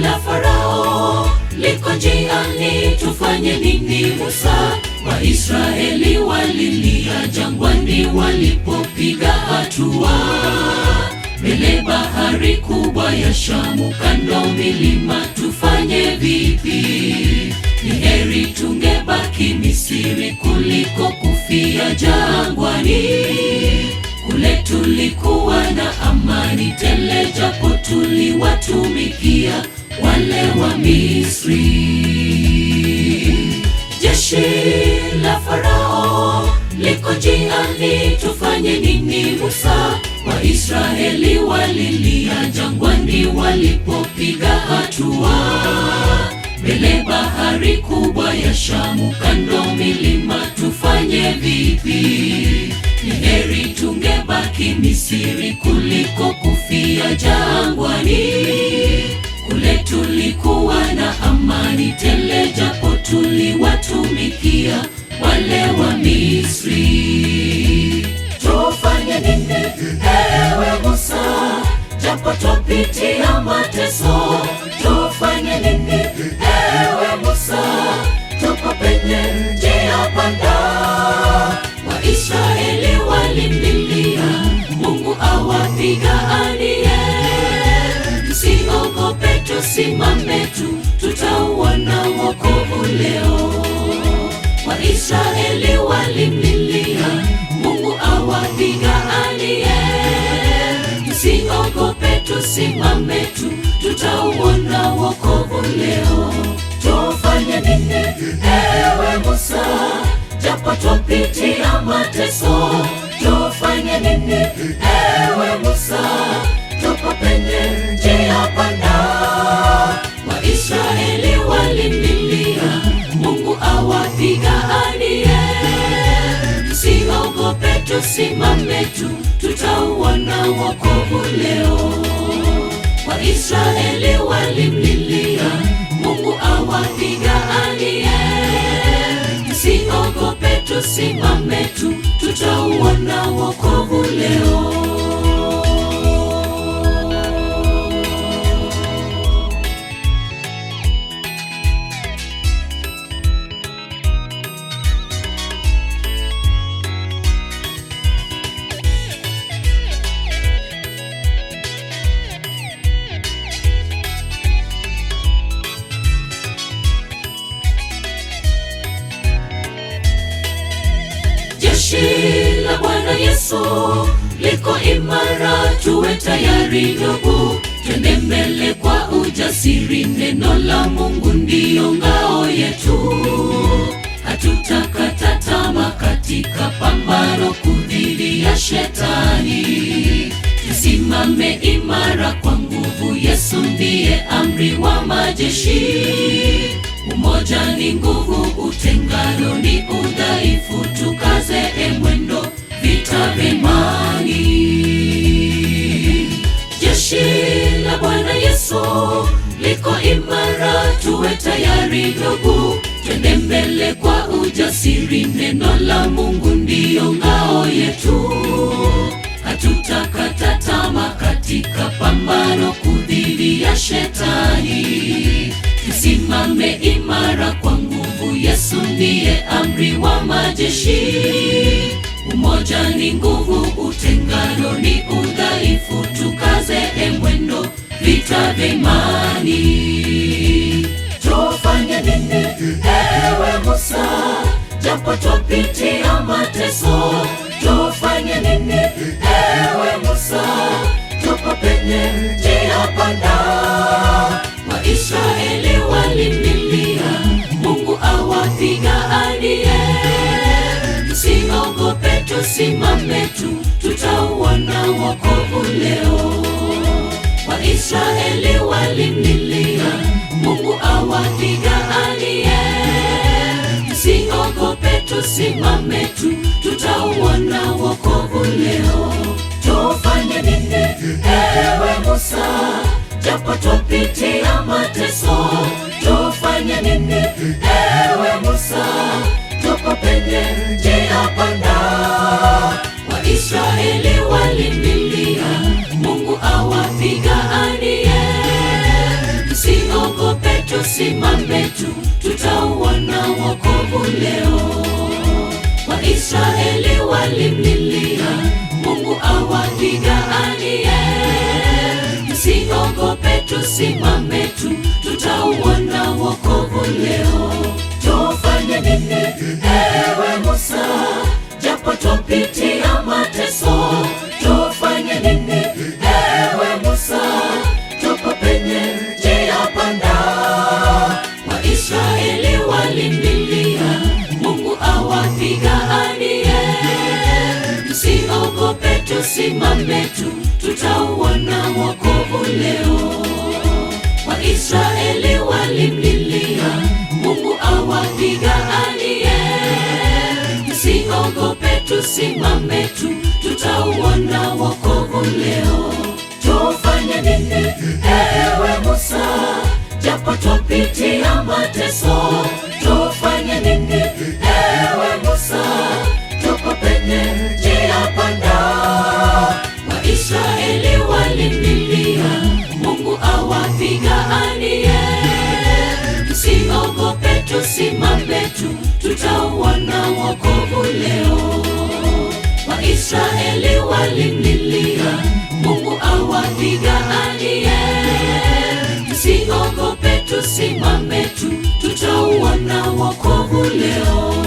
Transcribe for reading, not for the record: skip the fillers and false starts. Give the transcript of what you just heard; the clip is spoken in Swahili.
la Farao liko njiani, tufanye nini? Musa, Waisraeli walilia jangwani walipopiga hatua. Mbele bahari kubwa ya Shamu, kando milima, tufanye vipi? Ni heri tungebaki Misri kuliko kufia jangwani. Kule tulikuwa na amani tele, japo tuliwatumikia wale wa Misri. Jeshi la Farao liko njiani, tufanye nini? Musa, Waisraeli walilia jangwani walipopiga hatua. Mbele bahari kubwa ya Shamu, kando milima, tufanye vipi? Ni heri tungebaki Misri kuliko kufia jangwani. Kule tulikuwa na amani tele, japo tuliwatumikia wale wa Misri. Tufanye nini ewe Musa, japo tupitia mateso? Tufanye nini ewe Musa, tupo penye njia panda? Waisraeli walimlilia Mungu awapiganie. Tusiogope, tusimame tu, tutauona wokovu leo. Waisraeli walimlilia Mungu awapiganie. Tusiogope, tusimame tu, tutauona wokovu leo. Tufanye nini ewe Musa, japo tupitia mateso? Tufanye nini ewe Musa, tupo penye njia panda? Waisraeli walimlilia Mungu awapiganie. Tusiogope, tusimame tu, tutauona wokovu leo. Waisraeli walimlilia Mungu awapiganie. Tusiogope, tusimame tu, tutauona wokovu leo. Jeshi la Bwana Yesu liko imara, tuwe tayari ndugu, twende mbele kwa ujasiri. Neno la Mungu ndiyo ngao yetu, hatutakata tamaa katika pambano dhidi ya Shetani. Tusimame imara kwa nguvu, Yesu ndiye amri wa majeshi. Umoja ni nguvu, utengano ni udhaifu. Tukaze mwendo, vita vya imani. Jeshi la Bwana Yesu liko imara, tuwe tayari ndugu, twende mbele kwa ujasiri. Neno la Mungu ndiyo ngao yetu, hatutakata tamaa katika pambano dhidi ya Shetani. Tusimame imara kwa nguvu, Yesu ndiye amri wa majeshi. Umoja ni nguvu, utengano ni udhaifu. Tukaze mwendo, vita vya imani. Tufanye nini ewe Musa, japo tupitia mateso? Tufanye nini ewe Musa, tupo penye njia panda? Waisraeli walimlilia Mungu awapiganie. Tusiogope, tusimame tu, tutauona wokovu leo. Waisraeli walimlilia Mungu awapiganie. Tusiogope, tusimame tu, tutauona wokovu leo. Tufanye nini ewe Musa, japo tupitia mateso? Tufanye nini ewe Musa, tupo penye njia panda? Waisraeli walimlilia Mungu awapiganie. tusimame tu, tutauona wokovu leo. Waisraeli walimlilia Mungu awapiganie. Msiogope, tusimame tu, tutauona wokovu leo. Tufanye nini ewe Musa, japo twapitia mateso? Tufanye nini ewe Musa, tupo penye njia panda? Waisraeli walimlilia Mungu awapiganie. Msiogope, tusimame tu, tutauona wokovu leo. Waisraeli walimlilia Mungu awapiganie. Msiogope, tusimame tu, tutauona wokovu leo. Tufanye nini ewe Musa, japo twapitia mateso? Tufanye nini ewe Musa, tupo penye njia panda? Waisraeli walimlilia Mungu awapiganie. Msiogope, tusimame tu, tutauona wokovu leo. Waisraeli walimlilia Mungu awapiganie. Msiogope, tusimame tu, tutauona wokovu leo.